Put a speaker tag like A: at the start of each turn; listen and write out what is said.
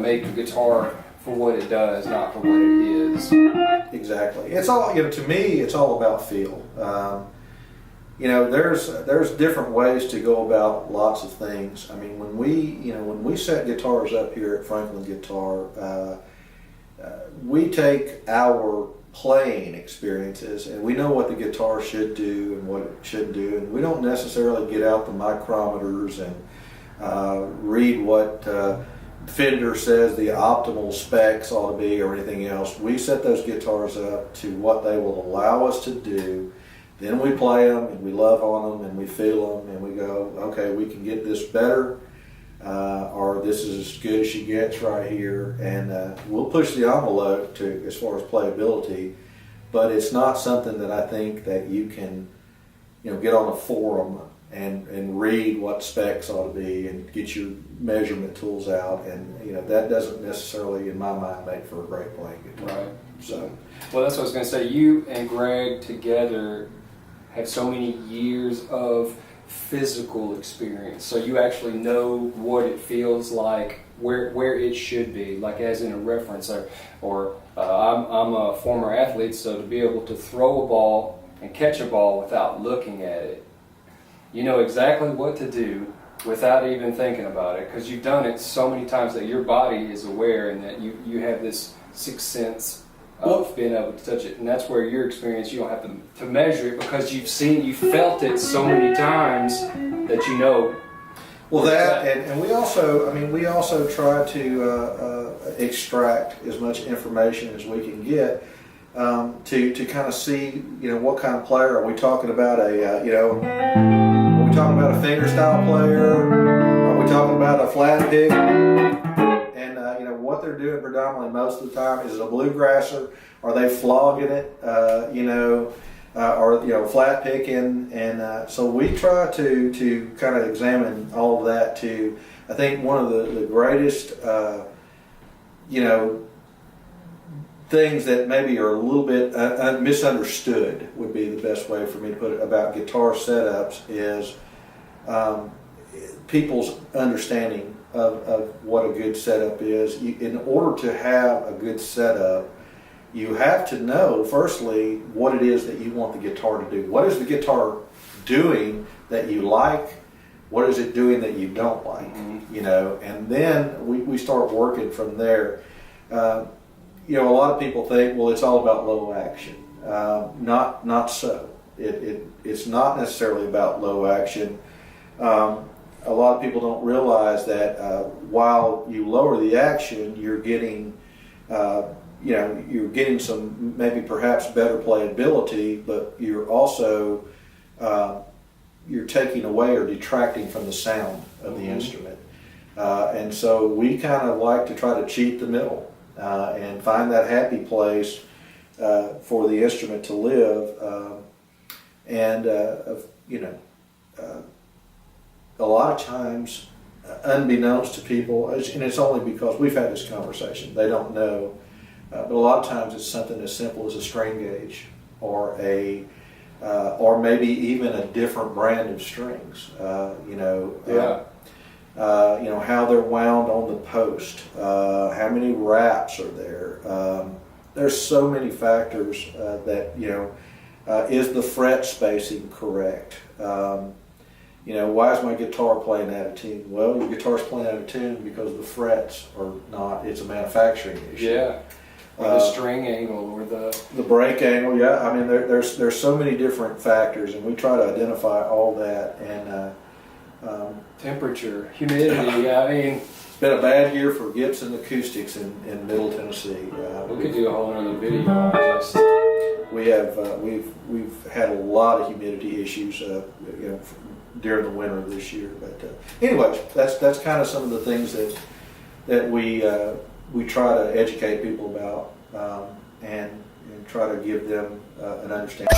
A: make a guitar for what it does, not for what it is.
B: Exactly. It's all, to me, it's all about feel. There's different ways to go about lots of things. I mean, when we set guitars up here at Franklin Guitar, we take our playing experiences and we know what the guitar should do and what it shouldn't do, and we don't necessarily get out the micrometers and read what Fender says the optimal specs ought to be or anything else. We set those guitars up to what they will allow us to do. Then we play them and we love on them and we feel them and we go, okay, we can get this better, or this is as good as she gets right here, and we'll push the envelope to as far as playability. But it's not something that I think that you can, get on a forum and read what specs ought to be and get your measurement tools out, and that doesn't necessarily, in my mind, make for a great playing guitar.
A: Right.
B: So,
A: well, that's what I was going to say. You and Greg together have so many years of physical experience, so you actually know what it feels like, where it should be, like as in a reference. Or I'm a former athlete, so to be able to throw a ball and catch a ball without looking at it, you know exactly what to do without even thinking about it, because you've done it so many times that your body is aware, and that you have this sixth sense of being able to touch it. And that's where your experience, you don't have to measure it, because you felt it so many times that you know.
B: Well, that, and we also try to extract as much information as we can get to kind of see, what kind of player are we talking about? Are we talking about a fingerstyle player? Are we talking about a flat pick? And what they're doing predominantly most of the time, is it a bluegrasser? Are they flogging it? Or flat picking? And so we try to kind of examine all of that too. I think one of the greatest things that maybe are a little bit misunderstood would be the best way for me to put it about guitar setups is people's understanding of what a good setup is. In order to have a good setup, you have to know, firstly, what it is that you want the guitar to do. What is the guitar doing that you like? What is it doing that you don't like? And then we start working from there. A lot of people think, well, it's all about low action. Not so. It's not necessarily about low action. A lot of people don't realize that while you lower the action, you're getting some maybe perhaps better playability, but you're also you're taking away or detracting from the sound of the instrument. And so we kind of like to try to cheat the middle and find that happy place for the instrument to live. A lot of times, unbeknownst to people, and it's only because we've had this conversation, they don't know, but a lot of times it's something as simple as a string gauge, or maybe even a different brand of strings. How they're wound on the post, how many wraps are there. There's so many factors that is the fret spacing correct? Why is my guitar playing out of tune? Well, your guitar's playing out of tune because the frets are not. It's a manufacturing issue.
A: Yeah. Or the string angle, or the
B: break angle. Yeah. I mean, there's so many different factors, and we try to identify all that. And
A: temperature, humidity. I mean,
B: it's been a bad year for Gibson acoustics in Middle Tennessee.
A: We could do a whole other video on this.
B: We've had a lot of humidity issues, during the winter this year. But anyway, that's kind of some of the things that we try to educate people about and try to give them an understanding.